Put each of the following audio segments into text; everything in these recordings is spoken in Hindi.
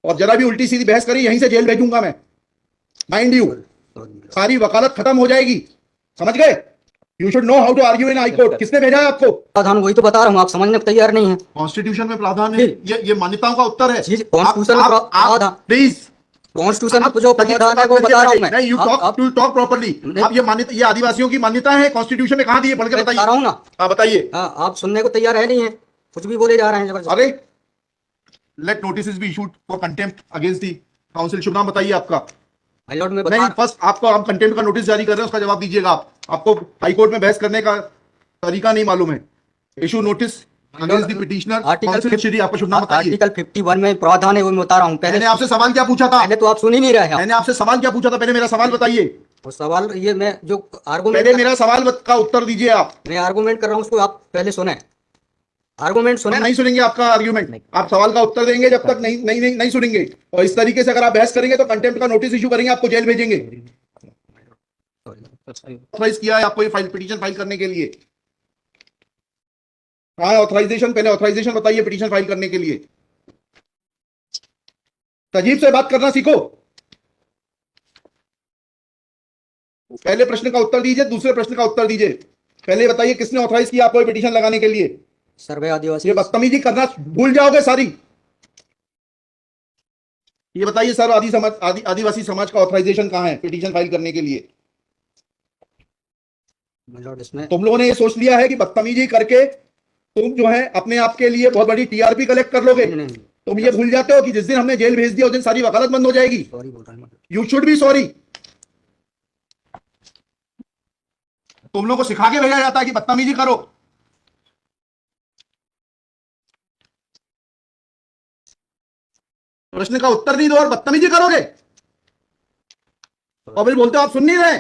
और जरा भी उल्टी सीधी बहस करी यहीं से जेल भेजूंगा मैं, माइंड यू। सारी वकालत खत्म हो जाएगी, समझ गए? You should know how to argue in high court. किसने भेजा है आपको? प्रावधान वही तो बता रहा हूँ, आप समझने को तैयार नहीं है। कॉन्स्टिट्यूशन में प्रावधान है, ये मान्यताओं का उत्तर है। कॉन्स्टिट्यूशन में प्रावधान, प्लीज कॉन्स्टिट्यूशन में जो प्रावधान है वो बता रहा हूँ मैं। नहीं, यू टॉक प्रॉपर्ली। आप ये मान्यता, ये आदिवासियों की मान्यता है, कॉन्स्टिट्यूशन में कहाँ दी है? पढ़ के बताइए। बता रहा हूँ ना। हाँ बताइए। हाँ, आप सुनने को तैयार है नहीं है, कुछ भी बोले जा रहे हैं जबरदस्ती। अरे let notice be issued for contempt against the council. शुभ नाम बताइए आपका। माय लॉर्ड में नहीं, फर्स्ट आपको हम कंटेम्प्ट का नोटिस जारी कर रहे हैं, उसका जवाब दीजिएगा आप। आपको हाई कोर्ट में बहस करने का तरीका नहीं मालूम है। Issue notice against the petitioner. Council Shri, आपका शुभ नाम बताइए। आर्टिकल 51 में प्रावधान है वो मैं बता रहा हूँ। मैंने आपसे सवाल क्या पूछा था? पहले तो आप सुन ही नहीं रहे हैं। मैंने आपसे सवाल क्या पूछा था? पहले मेरा सवाल बताइए। वो सवाल ये मैं जो आर्गूमेंट, पहले मेरा सवाल का उत्तर दीजिए आप। मैं आर्गूमेंट कर रहा हूँ उसको आप पहले सुने। आर्गूमेंट सुने। नहीं सुनेंगे आपका आर्ग्यूमेंट। आप सवाल का उत्तर देंगे जब तक नहीं सुनेंगे। और इस तरीके से अगर आप बहस करेंगे तो कंटेम्प्ट का नोटिस इशू करेंगे, आपको जेल भेजेंगे। ऑथराइज किया है आपको ये पिटीशन फाइल करने के लिए? कहाँ है ऑथराइजेशन? पहले ऑथराइजेशन बताइए पिटीशन फाइल करने के लिए। तजीब से बात करना सीखो। पहले प्रश्न का उत्तर दीजिए, दूसरे प्रश्न का उत्तर दीजिए। पहले बताइए किसने ऑथराइज किया आपको पिटीशन लगाने के लिए? सर्वे आदिवासी। ये बदतमीजी करना भूल जाओगे सारी। ये बताइए सर, आदिवासी समाज का ऑथराइजेशन कहाँ है पिटीशन फाइल करने के लिए? इसमें तुम लोगों ने ये सोच लिया है कि बदतमीजी करके तुम जो है अपने आप के लिए बहुत बड़ी टीआरपी कलेक्ट कर लोगे। तुम ये भूल जाते हो कि जिस दिन हमने जेल भेज दिया उस दिन सारी वकालत बंद हो जाएगी। You should be sorry. तुम लोगों को सिखा के भेजा जाता है कि बदतमीजी करो। प्रश्न का उत्तर नहीं दो और बदतमीजी करोगे, और फिर बोलते हो आप सुन नहीं रहे।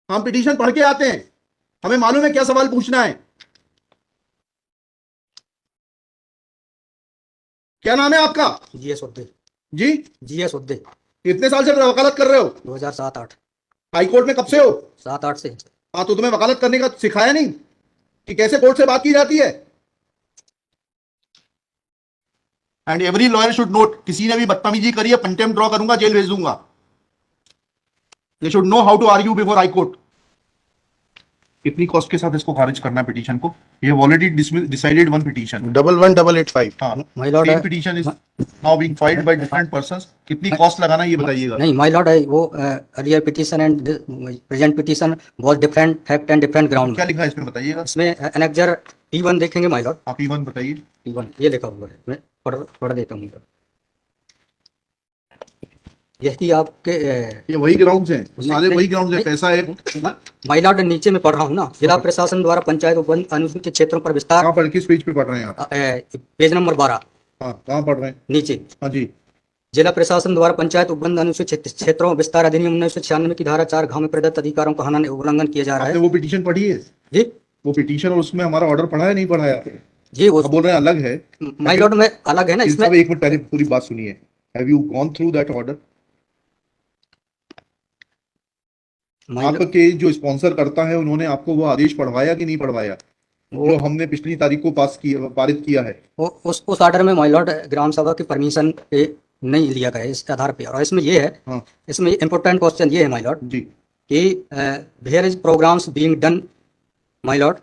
हम पिटीशन पढ़ के आते हैं, हमें मालूम है क्या सवाल पूछना है। क्या नाम है आपका? जीएस उद्दे। जी, जीएस उद्दे। कितने साल से वकालत कर रहे हो? 2007-8। हाई कोर्ट में कब से हो? 7-8 से। हाँ, तो तुम्हें वकालत करने का सिखाया नहीं कि कैसे कोर्ट से बात की जाती है? And every lawyer should note, किसी ने भी बदतमीजी करी है कंटेम्प्ट ड्रॉ करूंगा, जेल भेज दूंगा। They should know how to argue before high court. कितनी कॉस्ट के साथ इसको खारिज करना है पिटीशन को? ये ऑलरेडी डिसाइडेड वन पिटीशन 11885। हाँ, my lord same petition is now being filed by different persons. कितनी कॉस्ट लगाना है ये बताइएगा। नहीं माय लॉर्ड, वो earlier petition and present petition बहुत different fact and different ground. क्या लिखा है इसमें बताइएगा। इसमें एनेक्जर P1 देखेंगे माय लॉर्ड। आप P1 बताइए। P1 ये लिखा हुआ है, मैं पढ़ देता हूँ। यही आपके ये वही ग्राउंड्स हैं, सारे वही ग्राउंड्स हैं। पैसा है माय लॉर्ड, नीचे में पढ़ रहा हूँ ना। जिला प्रशासन द्वारा पंचायत उपवन अनुसूचित क्षेत्रों पर विस्तार। कहाँ पढ़, किस पेज पे पढ़ रहे हैं आप? Page number 12। हाँ, कहाँ पढ़ रहे हैं? नीचे। हाँ जी। जिला प्रशासन द्वारा पंचायत उपबंध अनुसूचित क्षेत्रों विस्तार अधिनियम 1996 की धारा 4 घ में प्रदत्त अधिकारों का उल्लंघन किया जा रहा है। आपने वो पिटीशन पढ़ी है? जी, वो पिटीशन और उसमें हमारा ऑर्डर पढ़ा है नहीं पढ़ा है? जी वो बोल रहे हैं अलग है। माय लॉर्ड में अलग है ना इसमें। एक मिनट पहले पूरी बात सुनिए। Have you gone through that order? आपके जो स्पॉन्सर करता है उन्होंने आपको वो आदेश पढ़वाया कि नहीं पढ़वाया जो हमने पिछली तारीख को पारित किया है? उस ऑर्डर में माय लॉर्ड ग्राम सभा की परमिशन पे नहीं लिया गया इस आधार पे। और इसमें ये है, हाँ। इसमें इम्पोर्टेंट क्वेश्चन ये है माय लॉर्ड जी कि where is programmes being done my lord,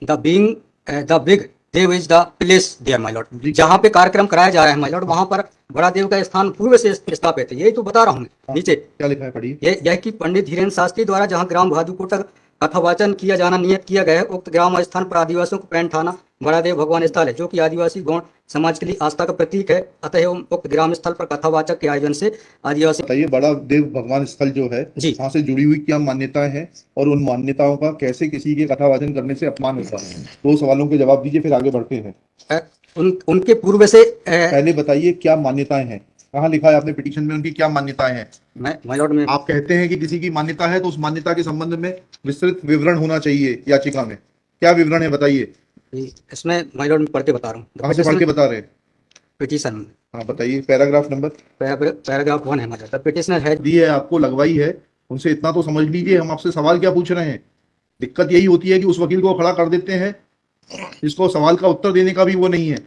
the big Dev is the place there my lord. जहाँ पे कार्यक्रम कराया जा रहा है माय लॉर्ड, वहाँ पर बड़ा देव का स्थान पूर्व से स्थापित है। यही तो बता रहा हूँ मैं। नीचे क्या लिखा है पढ़िए। यह कि पंडित धीरेन्द्र शास्त्री द्वारा जहाँ ग्राम भादुपुर तक कथावाचन किया जाना नियत किया गया है, उक्त ग्राम स्थान पर आदिवासियों को पैंट थाना बड़ा देव भगवान स्थल है, जो कि आदिवासी गौण समाज के लिए आस्था का प्रतीक है। अतः उक्त ग्राम स्थल पर कथावाचक के आयोजन से आदिवासी। बताइए, बड़ा देव भगवान स्थल जो है वहाँ से जुड़ी हुई क्या मान्यताएं हैं और उन मान्यताओं का कैसे किसी के कथावाचन करने से अपमान होता है? दो सवालों के जवाब दीजिए, फिर आगे बढ़ते हैं। उनके पूर्व से पहले बताइए क्या मान्यताएं हैं, कहाँ लिखा है आपने पिटीशन में उनकी क्या मान्यताएं हैं? माय लॉर्ड में आप कहते हैं कि किसी की मान्यता है तो उस मान्यता के संबंध में विस्तृत विवरण होना चाहिए याचिका में। क्या विवरण है बताइए। इसमें माय लॉर्ड में पढ़ के बता रहा हूँ। कहाँ से पढ़ के बता रहे हैं? पिटीशन में। हाँ बताइए, पैराग्राफ नंबर। पैराग्राफ 1 है हमारा। पिटीशनर है दी है आपको, लगवाई है, उनसे इतना तो समझ लीजिए हम आपसे सवाल क्या पूछ रहे हैं। दिक्कत यही होती है कि उस वकील को खड़ा कर देते हैं जिसको सवाल का उत्तर देने का भी वो नहीं है।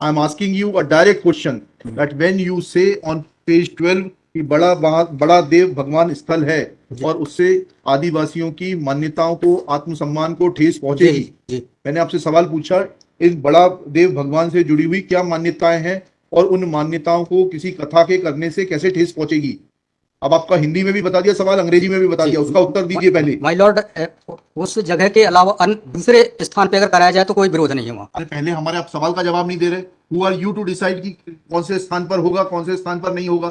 I am asking you a direct question that when you से ऑन पेज 12 कि बड़ा देव भगवान स्थल है और उससे आदिवासियों की मान्यताओं को, आत्मसम्मान को ठेस पहुंचेगी। जी मैंने आपसे सवाल पूछा, इस बड़ा देव भगवान से जुड़ी हुई क्या मान्यताएं हैं और उन मान्यताओं को किसी कथा के करने से कैसे ठेस पहुंचेगी। अब आपका हिंदी में भी बता दिया सवाल, अंग्रेजी में भी बता दिया, उसका उत्तर दीजिए पहले। माय लॉर्ड, उस जगह के अलावा अन्य दूसरे स्थान पे अगर कराया जाए तो कोई विरोध नहीं है वहाँ। अरे पहले हमारे आप सवाल का जवाब नहीं दे रहे। Who are you to decide कि कौन से स्थान पर होगा, कौन से स्थान पर नहीं होगा।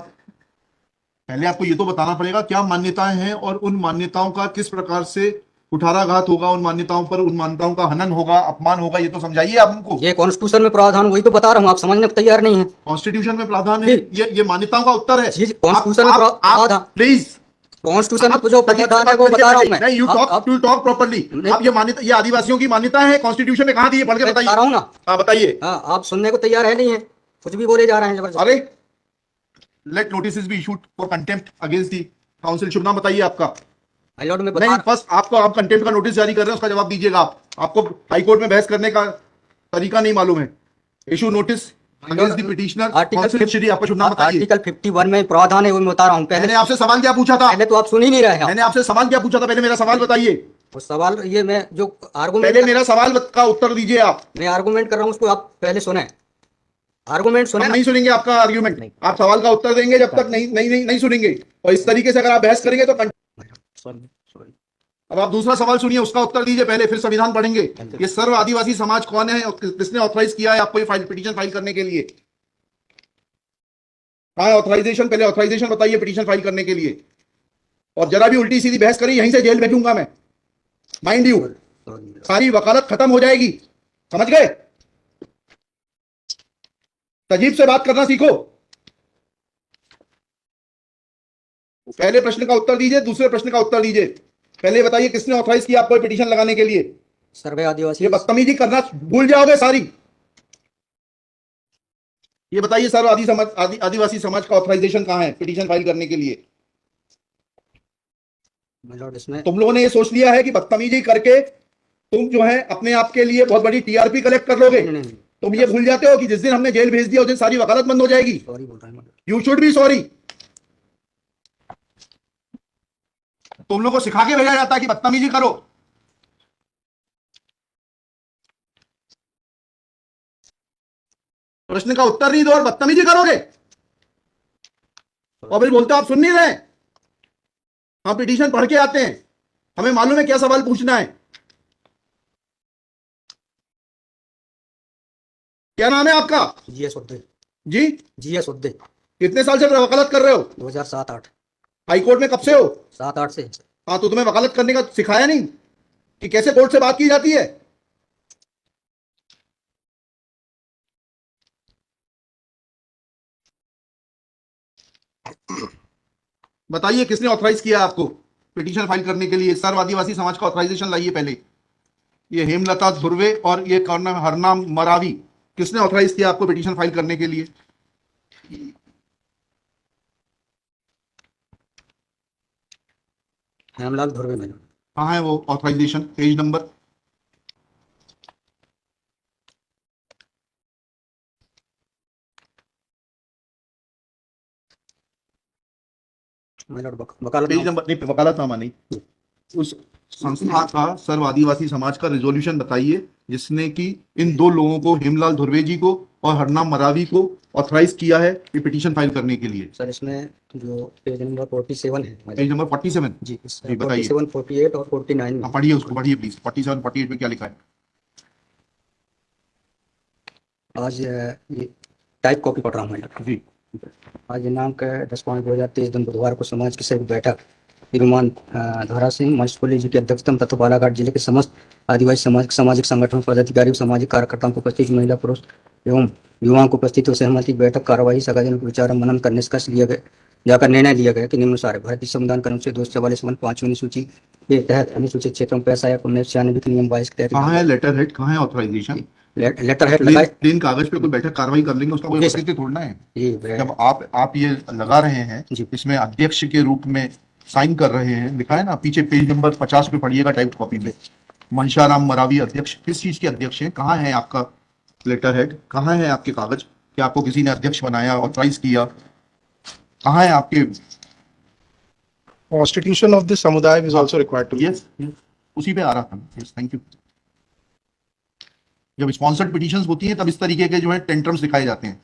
पहले आपको ये तो बताना पड़ेगा क्या मान्यताएं हैं और उन मान्यताओं का किस प्रकार से कुठाराघात होगा, उन मान्यताओं पर, उन मान्यताओं का हनन होगा, अपमान होगा, ये तो समझाइए आप हमको। ये कॉन्स्टिट्यूशन में प्रावधान, वही तो बता रहा हूँ, आप समझने को तैयार नहीं है। कॉन्स्टिट्यूशन में प्रावधान है, ये मान्यताओं का उत्तर है। जी, कॉन्स्टिट्यूशन में प्रावधान, प्लीज, कॉन्स्टिट्यूशन में जो प्रावधान है वो बता रहा हूँ मैं। नहीं, यू टॉक प्रॉपर्ली। आप ये मान्यता, ये आदिवासियों की मान्यता है, कॉन्स्टिट्यूशन में कहाँ दी है, पढ़ के बताइए। बता रहा हूँ ना। हाँ बताइए। हाँ, आप सुनने को तैयार है नहीं है, कुछ भी बोले जा रहे हैं जबरदस्त। अरे let notice be issued for contempt against the council. शुभ नाम बताइए आपका। माय लॉर्ड में नहीं, फर्स्ट आपको, आप कंटेम्प्ट का नोटिस जारी कर रहे हैं, उसका जवाब दीजिएगा आप। आपको हाईकोर्ट में बहस करने का तरीका नहीं मालूम है। Issue notice against the petitioner. Council Shri, आपका शुभ नाम बताइए। आर्टिकल 51 में प्रावधान है, वो मैं बता रहा हूँ। मैंने आपसे सवाल क्या पूछा था? पहले तो आप सुन ही नहीं रहे हैं। मैंने आपसे सवाल क्या पूछा था, पहले मेरा सवाल बताइए। वो सवाल, ये मैं जो आर्गूमेंट, पहले मेरा सवाल का उत्तर दीजिए आप। मैं आर्गूमेंट कर रहा हूँ, उसको आप पहले सुने। आर्गुमेंट सुने। हम नहीं सुनेंगे आपका आर्ग्यूमेंट। आप सवाल का उत्तर देंगे जब तक नहीं सुनेंगे। और इस तरीके से अगर आप बहस करेंगे तो अब आप दूसरा सवाल सुनिए, उसका उत्तर दीजिए पहले, फिर संविधान पढ़ेंगे। ये सर्व आदिवासी समाज कौन है और किसने ऑथराइज किया है आपको ये पिटीशन फाइल करने के लिए? कहाँ है ऑथराइजेशन? पहले ऑथराइजेशन बताइए पिटीशन फाइल करने के लिए। और जरा भी उल्टी सीधी बहस करी, यहीं से जेल भेजूंगा मैं, माइंड यू। सारी वकालत खत्म हो जाएगी, समझ गए? तजीब से बात करना सीखो। पहले प्रश्न का उत्तर दीजिए, दूसरे प्रश्न का उत्तर दीजिए। पहले बताइए किसने ऑथराइज किया आपको पिटीशन लगाने के लिए? सर्वे आदिवासी। ये बदतमीजी करना भूल जाओगे सारी। ये बताइए सर्व आदिवासी समाज का ऑथराइजेशन कहां है पिटीशन फाइल करने के लिए? इसमें तुम लोगों ने ये सोच लिया है कि बदतमीजी करके तुम जो है अपने आप के लिए बहुत बड़ी टीआरपी कलेक्ट कर लोगे। तुम ये भूल जाते हो कि जिस दिन हमने जेल भेज दिया उस दिन सारी वकालत बंद हो जाएगी। सॉरी बोल रहा हूं। You should be sorry. तुम लोगों को सिखा के भेजा जाता है कि बदतमीजी करो। प्रश्न का उत्तर नहीं दो और बदतमीजी करोगे और फिर बोलते हो आप सुन नहीं रहे। हम पिटीशन पढ़ के आते हैं, हमें मालूम है क्या सवाल पूछना है। क्या नाम है आपका? जीएस उद्दे। जी, जीएस उद्दे। कितने साल से वकालत कर रहे हो? 2007-8। हाईकोर्ट में कब से हो? 7-8 से। हाँ, तो तुम्हें वकालत करने का सिखाया नहीं कि कैसे कोर्ट से बात की जाती है? बताइए किसने ऑथराइज किया आपको पिटीशन फाइल करने के लिए? सर्व आदिवासी समाज का ऑथराइजेशन लाइए पहले। ये हेमलता धुर्वे और ये कौन है, हरनाम मरावी, किसने ऑथराइज किया आपको पिटीशन फाइल करने के लिए? हेमलाल धुर्वे में। कहाँ है वो ऑथराइजेशन? Page number. वकालत पेज नंबर नहीं, वकालतनामा नहीं। उस संस्था का सर्व आदिवासी समाज का रेजोल्यूशन बताइए जिसने कि इन दो लोगों को, हेमलाल धुर्वे जी को और हरनाम मरावी को, ऑथराइज किया है ये पिटीशन फाइल करने के लिए। सर इसमें जो पेज नंबर 47 है। पेज नंबर 47 जी, बताइए। 47, 48 और 49 में। पढ़िए उसको, पढ़िए प्लीज। 47, 48 में क्या लिखा है? आज ये टाइप कॉपी पढ़ रहा हूँ मैं जी। आज दिनांक 10/5/2023 दिन बुधवार को समाज की सभी बैठक श्रीमान धारा सिंह महेशपुरी जी की अध्यक्षता में तथा बालाघाट जिले के समस्त आदिवासी समाज सामाजिक संगठनों पदाधिकारी सामाजिक कार्यकर्ताओं को उपस्थित महिला पुरुष एवं युवाओं को उपस्थित सहमति बैठक कार्यवाही सगाजन विचार मनन कर निष्कर्ष लिया गया, जाकर निर्णय लिया गया कि निम्नानुसार भारतीय संविधान कानून से 244 5वीं सूची के तहत अनुसूचित क्षेत्रों में पैसा या 1996 के नियम 22 के तहत कहाँ है लेटर हेड, कहाँ है ऑथराइजेशन? लेटर हेड लगाए प्लेन कागज पे कोई बैठक कार्रवाई कर लेंगे, उसका कोई औचित्य थोड़ा है। जब आप ये लगा रहे हैं, इसमें अध्यक्ष के रूप में साइन कर रहे हैं, लिखा है ना पीछे, पेज नंबर 50 पे पढ़िएगा टाइप कॉपी पे। मनशाराम मरावी अध्यक्ष, किस चीज के अध्यक्ष हैं? कहाँ है आपका लेटर हेड कहाँ है आपके कागज कि आपको किसी ने अध्यक्ष बनाया, ऑथराइज किया? कहाँ है आपके? Constitution of this samudaya is also required to. Yes, उसी पे आ रहा था। Yes, thank you. जब स्पॉन्सर्ड पिटीशंस होती हैं तब इस तरीके के जो है टेंट्रम्स दिखाए जाते हैं।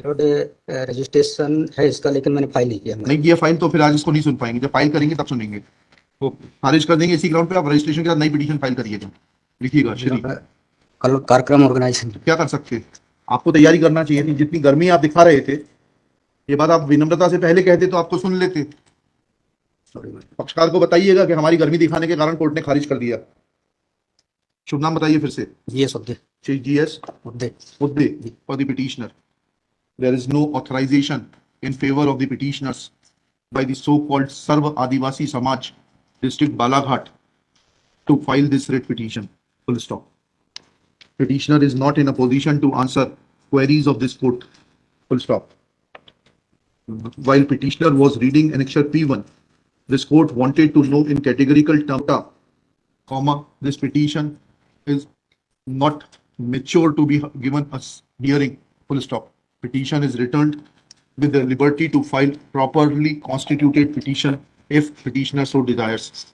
रोड रजिस्ट्रेशन है इसका, लेकिन मैंने फाइल नहीं किया। नहीं किया फाइल तो फिर आज इसको नहीं सुन पाएंगे, जब फाइल करेंगे तब सुनेंगे। वो खारिज कर देंगे इसी ग्राउंड पे। आप रजिस्ट्रेशन के साथ नई पिटीशन फाइल करिएगा, लिखिएगा श्री। कल कार्यक्रम ऑर्गेनाइजेशन क्या कर सकते हैं? आपको तैयारी करना चाहिए थी। जितनी गर्मी आप दिखा रहे थे, ये बात आप विनम्रता से पहले कहते तो आपको सुन लेते। पक्षकार को बताइएगा कि हमारी गर्मी दिखाने के कारण कोर्ट ने खारिज कर दिया। शुभ नाम बताइए फिर से। जीएस मुद्दे श्री जीएस मुद्दे मुद्दे for the petitioner. There is no authorization in favor of the petitioners by the so-called Sarva Adivasi Samaj district Balaghat to file this writ petition. Full stop. Petitioner is not in a position to answer queries of this court. Full stop. While petitioner was reading annexure P1, this court wanted to know in categorical terms, comma, this petition is not mature to be given a hearing. Full stop. Petition is returned with the liberty to file properly constituted petition if petitioner so desires.